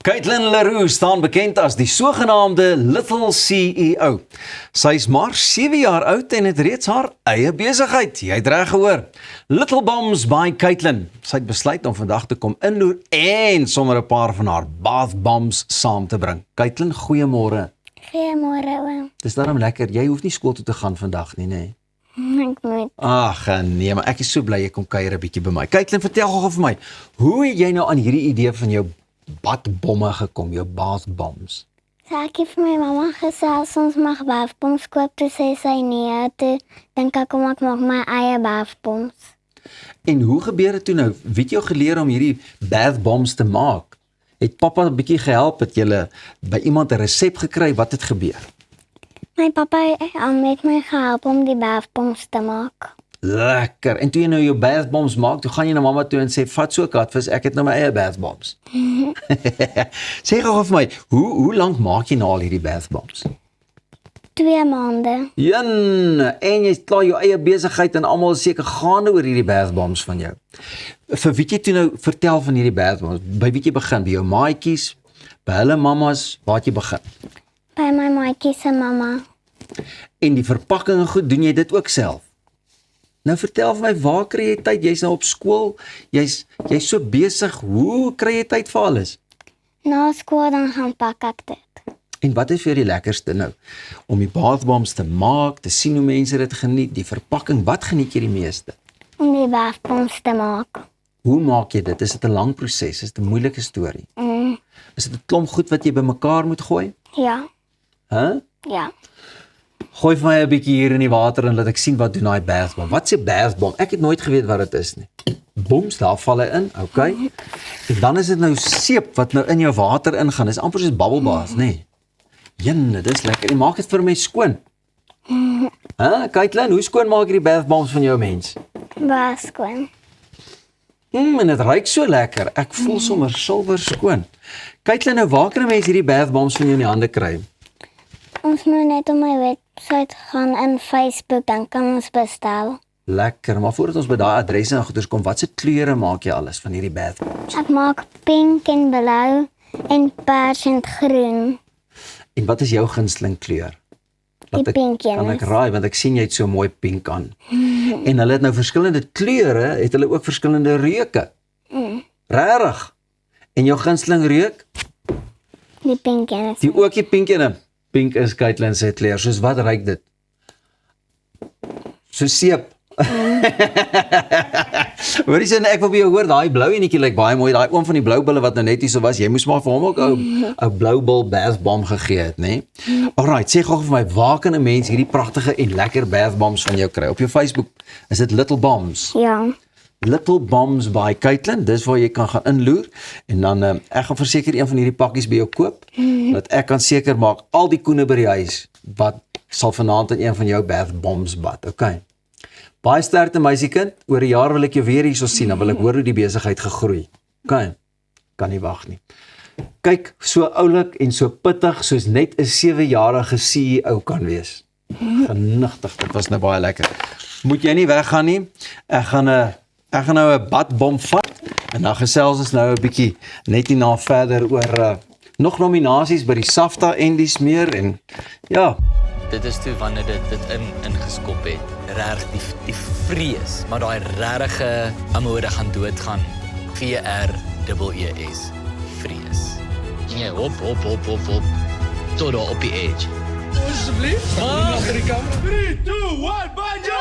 Caitlin Leroux staan bekend as die sogenaamde Little CEO. Sy is maar 7 jaar oud en het reeds haar eie besigheid. Jy het reg gehoor. Little Bombs by Caitlin. Sy het besluit om vandag te kom inloer en sommer 'n paar van haar bath bombs saam te bring. Caitlin, goeiemôre. Goeiemôre oom. Dis daarom lekker. Jy hoef nie skool toe te gaan vandag nie, nê? Ek moet. Ag nee, maar ek is so bly jy kom kuier 'n bietjie by my. Caitlin, vertel gou vir my, hoe het jy nou aan hierdie idee van jou badbomme gekom, jou bath bombs? So ek het vir my mamma gesê ons mag bathbombs koop, toe sê sy nee, toe dink ek kom ek maak my eie bathbombs. En hoe gebeur dit toe nou? Wie het jou geleer om hierdie bath bombs te maak? Het pappa 'n bietjie gehelp? Het jy by iemand 'n resep gekry? Wat het gebeur? My pappa het my gehelp om die bathbombs te maak. Lekker. En toe jy nou jou bath bombs maak, toe gaan jy na mamma toe en sê, vat so katvis, ek het nou my eie bath bombs. Sê gou vir my, hoe lank maak jy nou al hierdie bath bombs? 2 maande. En jy het klaar jou eie besigheid en almal is seker gaande oor hierdie bath bombs van jou. Vir wie jy toe nou vertel van hierdie bath bombs? By wie jy begin? By jou maatjies? By hulle mammas? Waar het jy begin? By my maatjie se mamma. En die verpakking en goed, doen jy dit ook self? Nou vertel vir my, waar kry jy tyd? Jy's nou op skool, jy's so besig. Hoe kry jy tyd vir alles? Na skool dan gaan pak ek dit. En wat is vir jou die lekkerste nou? Om die bath bombs te maak, te sien hoe mense dit geniet, die verpakking, wat geniet jy die meeste? Om die bathbombs te maak. Hoe maak jy dit? Is dit 'n lang proses? Is dit 'n moeilike storie? Is dit 'n klomp goed wat jy bymekaar moet gooi? Ja. Ja. Gooi vir my 'n bietjie hier in die water en laat ek sien wat doen daai bath bomb. Wat sê bath bomb? Ek het nooit geweet wat dit is nie. Boms, daar val hy in, okay. En dan is dit nou seep wat nou in jou water ingaan. Dis amper soos bubble bath, nê? Jenne, dis lekker. En maak dit vir my skoon. Caitlin, hoe skoon maak jy die bath bombs van jou mens? Baie skoon. En dit ruik so lekker. Ek voel sommer silwer skoon. Caitlin, nou waar kan 'n mens hierdie bath bombs van jou in die hande kry? Ons moet net op my webwerf gaan in Facebook, dan kan ons bestel. Lekker, maar voordat ons by daai adresse en goeders kom, watse kleure maak jy alles van hierdie bath bombs? Ek maak pink en blou en pers en groen. En wat is jou gunsteling kleur? Die pink een. Kan ek raai, want ek sien jy het so mooi pink aan. En hulle het nou verskillende kleure, het hulle ook verskillende reuke. Regtig? En jou gunsteling reuk? Die pink een. Die ook die pink ene. Pink is Caitlin se kleur. Soos wat ruik dit? So seep. Hoorie sê, ek wil by jou hoor, daai blou enetjie lyk baie mooi, daai oom van die blou bulle wat nou net hier so was, jy moes maar vir hom ook 'n blou bil bath bomb gegee het, nê? Alright, sê gou vir my, waar kan 'n mens hierdie pragtige en lekker bath bombs van jou kry? Op jou Facebook, is dit Little Bombs? Ja. Little Bombs by Caitlin, dis waar jy kan gaan inloer, en dan, ek gaan verseker een van hierdie pakkies by jou koop, dat ek kan seker maak, al die koene by die huis, wat sal vanaand in een van jou bath bombs bad, okay? Baie sterkte meisiekind, oor 'n jaar wil ek jou weer hierso sien, dan wil ek hoor hoe die besigheid gegroei. Okay, kan nie wag nie. Kyk, so oulik en so pittig, soos net 'n 7-jarige CEO kan wees. Genigtig, dit was nou baie lekker. Moet jy nie weggaan nie, ek gaan nou 'n badbom vat, en dan gesels ons nou 'n bietjie, net hierna verder oor nog nominasies by die SAFTA en dies meer, en ja. Dit is toe wanneer dit ingeskop het. Regtig die vrees, maar daai regtige amore gaan doodgaan. VREES. Vrees. Nee, hop. Tot daar op die edge. Alsjeblieft. Achter die camera. 3, 2, 1, banjo!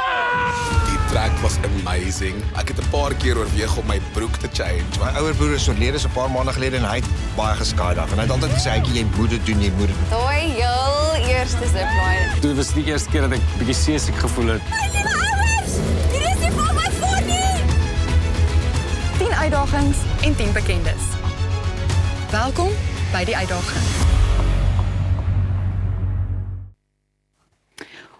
Die track was amazing. Ek het 'n paar keer oorweeg om my broek te change. My ouer broer is oorlede so 'n paar maande gelede en hy het baie geskadig. En hy het altyd gesê, jy moet dit doen, jy moet dit doen. Daai heel eerste zipline. Dit was die eerste keer dat ek bietjie seesiek gevoel het. Hier is die van my foon nie! 10 uitdagings en 10 bekendes. Welkom by die uitdaging.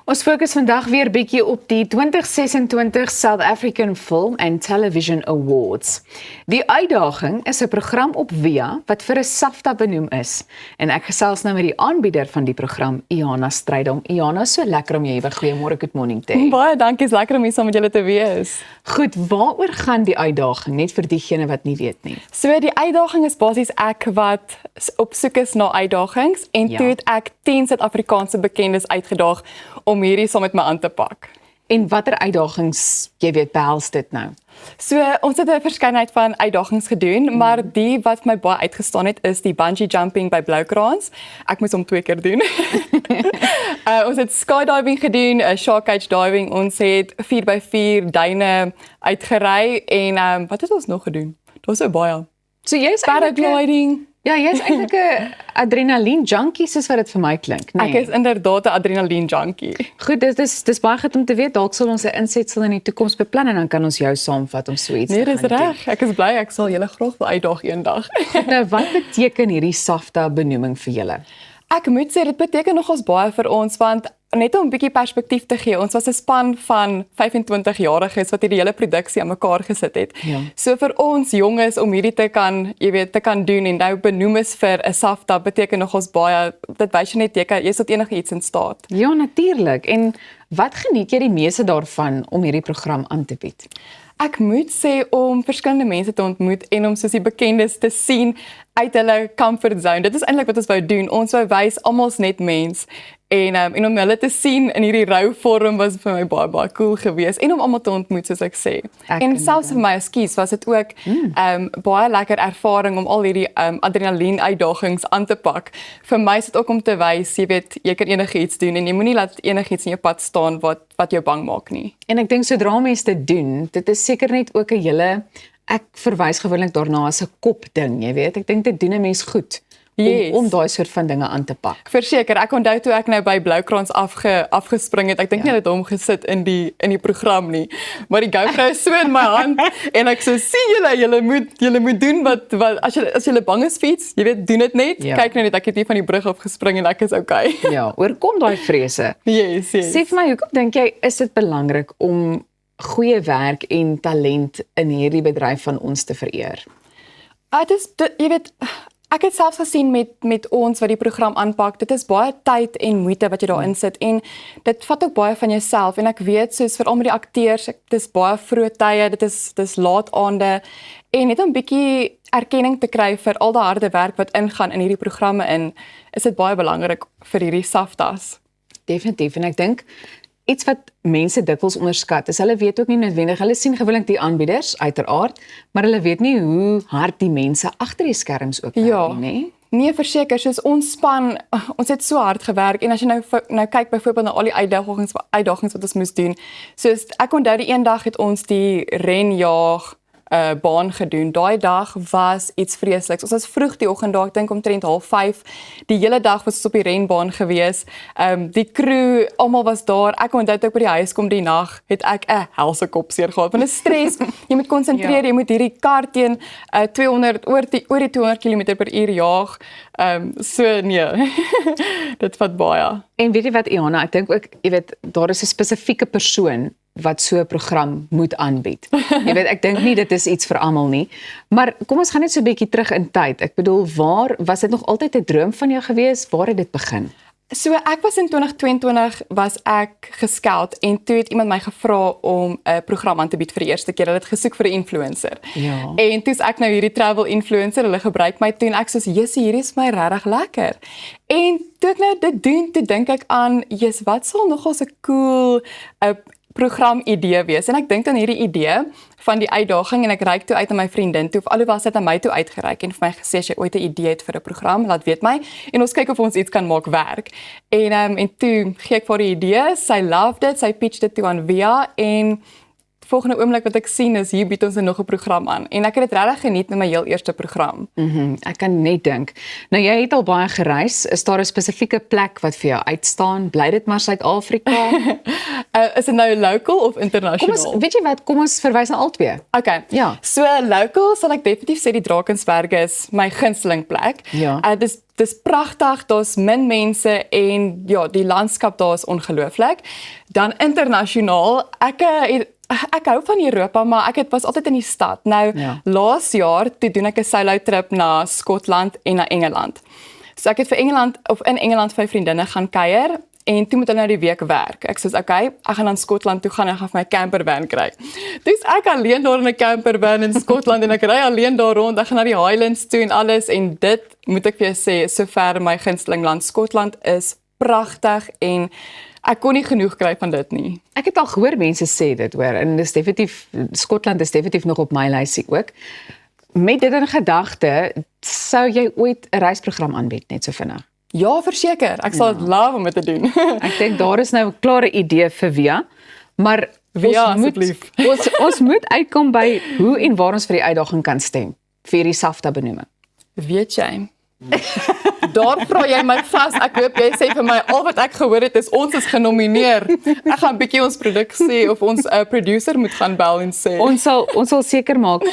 Ons fokus vandag weer bietjie op die 2026 South African Film and Television Awards. Die uitdaging is 'n program op Via wat vir 'n SAFTA benoem is. En ek gesels nou met die aanbieder van die program, Iana Strydom. Iana, so lekker om jou hier by Goeiemôre, good morning te hê. Baie dankie, is lekker om hier saam met julle te wees. Goed, waaroor gaan die uitdaging, net vir diegene wat nie weet nie? So die uitdaging is basies ek wat op soek is na uitdagings en toe het ek 10 Suid-Afrikaanse bekendes uitgedaag om hierdie saam met my aan te pak. En watter uitdagings, jy weet, behels dit nou? So ons het 'n verskeidenheid van uitdagings gedoen, maar die wat my baie uitgestaan het is die bungee jumping by Bloukrans. Ek moes hom 2 keer doen. Ons het skydiving gedoen, shark cage diving, ons het 4x4 duine uitgery en wat het ons nog gedoen? Daar was so baie. So jy is paragliding. Ja, jy is eintlik 'n adrenalien junkie soos wat dit vir my klink, nee. Ek is inderdaad 'n adrenalien junkie. Goed, dis baie goed om te weet. Dalk sal ons 'n insetsel in die toekoms beplan en dan kan ons jou saamvat om so iets Nee, te dis gaan doen. reg. Ek is bly ek sal julle graag wil uitdaag eendag. Nou, wat beteken hierdie SAFTA benoeming vir julle? Ek moet sê dit beteken nogals baie vir ons want net om 'n bietjie perspektief te gee, ons was 'n span van 25-jariges wat hierdie hele produksie aan mekaar gesit het. Ja. So vir ons jonges om hierdie te kan, jy weet, te kan doen en nou benoem is vir 'n SAFTA beteken nogals baie. Dit wys jy net jy is tot enigiets in staat. Ja, natuurlik. En wat geniet jy die meeste daarvan om hierdie program aan te bied? Ek moet sê om verskillende mense te ontmoet en om soos die bekendes te sien uit hulle comfort zone. Dit is eintlik wat ons wou doen. Ons wou wys almal's net mens. En om hulle te sien in hierdie rou vorm was vir my baie cool geweest en om almal te ontmoet soos ek sê. En selfs vir my as kies was dit ook baie lekker ervaring om al hierdie adrenalien uitdagings aan te pak. Vir my is dit ook om te wys, jy weet, jy kan enigiets doen en jy moenie laat enigiets in jou pad staan wat jou bang maak nie. En ek dink sodra mense dit doen, dit is seker net ook 'n hele, ek verwys gewoonlik daarna as 'n kopding, jy weet. Ek dink dit doen 'n mens goed. Yes. Om daai soort van dinge aan te pak. Verseker, ek onthou toe ek nou by Bloukrans afgespring het. Ek dink nie hulle het hom gesit in die program nie. Maar die GoPro is so in my hand en ek sê julle moet doen wat as julle bang is vir iets, jy weet, doen dit net. Ja. Kyk nou net, ek het hier van die brug af gespring en ek is okay. Ja, oorkom daai vrese. Yes. Sê vir my, hoekom dink jy is dit belangrik om goeie werk en talent in hierdie bedryf van ons te vereer? Jy weet, ek het selfs gesien met ons wat die program aanpak, dit is baie tyd en moeite wat jy daarin sit en dit vat ook baie van jouself en ek weet soos veral met die akteurs, dit is baie vroeë tye, dit is laat aande en net om 'n bietjie erkenning te kry vir al die harde werk wat ingaan in hierdie programme is dit baie belangrik vir hierdie SAFTAs. Definitief, en ek dink iets wat mense dikwels onderskat is, hulle weet ook nie noodwendig, hulle sien gewoonlik die aanbieders uiteraard, maar hulle weet nie hoe hard die mense agter die skerms ook werk nie. Nee, verseker, soos ons span, ons het so hard gewerk en as jy nou kyk byvoorbeeld na al die uitdagings wat ons moes doen. Soos ek onthou die een dag het ons die renjaag baan gedoen. Daai dag was iets vreesliks. Ons was vroeg die oggend daar, ek dink omtrent 4:30. Die hele dag was ons op die renbaan gewees. Die crew, almal was daar. Ek onthou toe ek by die huis kom die nag, het ek 'n helse kopseer gehad. Want dit is stres. Jy moet konsentreer, jy moet hierdie kar teen 200 oor die 200 km/h jaag. So nee. Dit vat baie. En weet jy wat, Iana, ek dink ook, jy weet, daar is 'n spesifieke persoon wat so 'n program moet aanbied. Jy weet, ek dink nie dit is iets vir almal nie. Maar kom ons gaan net so 'n bietjie terug in tyd. Ek bedoel, waar was dit nog altyd 'n droom van jou gewees? Waar het dit begin? So ek was in 2022 was ek gescout en toe het iemand my gevra om 'n program aan te bied vir die eerste keer. Hulle het gesoek vir 'n influencer. Ja. En toe is ek nou hierdie travel influencer, hulle gebruik my toe en ek soos, "Jessie, hierdie is my regtig lekker." En toe ek nou dit doen, toe dink ek aan, "Jesus, wat sal nogal 'n cool program idee wees?" En ek dink aan hierdie idee van die uitdaging en ek reik toe uit aan my vriendin toe, of alhoewel sy het aan my toe uitgereik en vir my gesê, "As jy ooit 'n idee het vir 'n program, laat weet my en ons kyk of ons iets kan maak werk." En toe gee ek vir die idee, sy loved dit, sy pitched dit toe aan Via en volgende oomblik wat ek sien is, hier bied ons nog 'n program aan. En ek het dit regtig geniet met my heel eerste program. Ek kan net dink. Nou jy het al baie gereis, is daar 'n spesifieke plek wat vir jou uitstaan? Bly dit maar Suid-Afrika? Is dit nou local of international? Weet jy wat, kom ons verwys na albei. Okay. Ja. So local sal ek definitief sê die Drakensberge is my gunsteling plek. Ja. Dis dis pragtig, daar's min mense en ja, die landskap daar is ongelooflik. Dan internasionaal, ek hou van Europa, maar ek was altyd in die stad. Nou, laas jaar, toe doen ek 'n solo trip na Skotland en na Engeland. So ek het in Engeland vir my vriendinne gaan kuier, en toe moet hulle nou die week werk. Ek sê, okay, ek gaan aan Skotland toe gaan en gaan vir my campervan kry. Dus ek alleen daar in 'n campervan in Skotland en ek ry alleen daar rond, ek gaan na die Highlands toe en alles, en dit, moet ek vir jou sê, sover my gunsteling land Skotland is pragtig en ek kon nie genoeg kry van dit nie. Ek het al gehoor mense sê dit, hoor, en dis definitief, Skotland is definitief nog op my lysie ook. Met dit in gedagte, sou jy ooit 'n reisprogram aanbied, net so vinnig? Ja, verseker. Ek sal dit love om dit te doen. Ek dink daar is nou 'n klare idee vir Via, maar ons moet uitkom by hoe en waar ons vir die uitdaging kan stem vir die SAFTA benoeming. Weet jy? Daar vra jy my vas. Ek hoop jy sê vir my al wat ek gehoor het is ons is genomineer. Ek gaan 'n bietjie ons produksie of ons producer moet gaan bel en sê. Ons sal seker maak.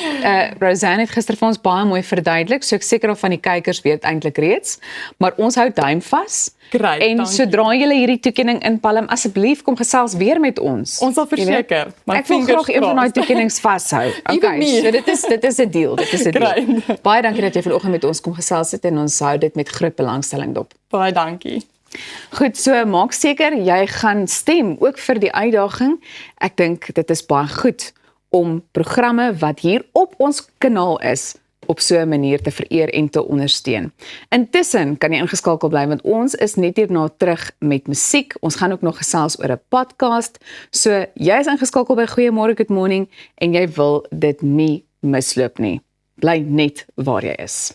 Roseanne het gister vir ons baie mooi verduidelik, so ek seker of van die kykers weet eintlik reeds, maar ons hou duim vas. Great, en dankie. Sodra julle hierdie toekenning inpalm, asseblief kom gesels weer met ons. Ons sal verseker. Ek wil graag een van daai toekennings vashou. Okay, so dit is 'n deal. Dit is 'n deal. Baie dankie dat jy vanoggend met ons kom gesels het en ons hou dit met groot belangstelling dop. Baie dankie. Goed, so maak seker jy gaan stem ook vir die uitdaging. Ek dink dit is baie goed om programme wat hier op ons kanaal is op so 'n manier te vereer en te ondersteun. Intussen kan jy ingeskakel bly want ons is net hierna terug met musiek. Ons gaan ook nog gesels oor 'n podcast. So jy is ingeskakel by Goeiemôre Good Morning en jy wil dit nie misloop nie. Bly net waar jy is.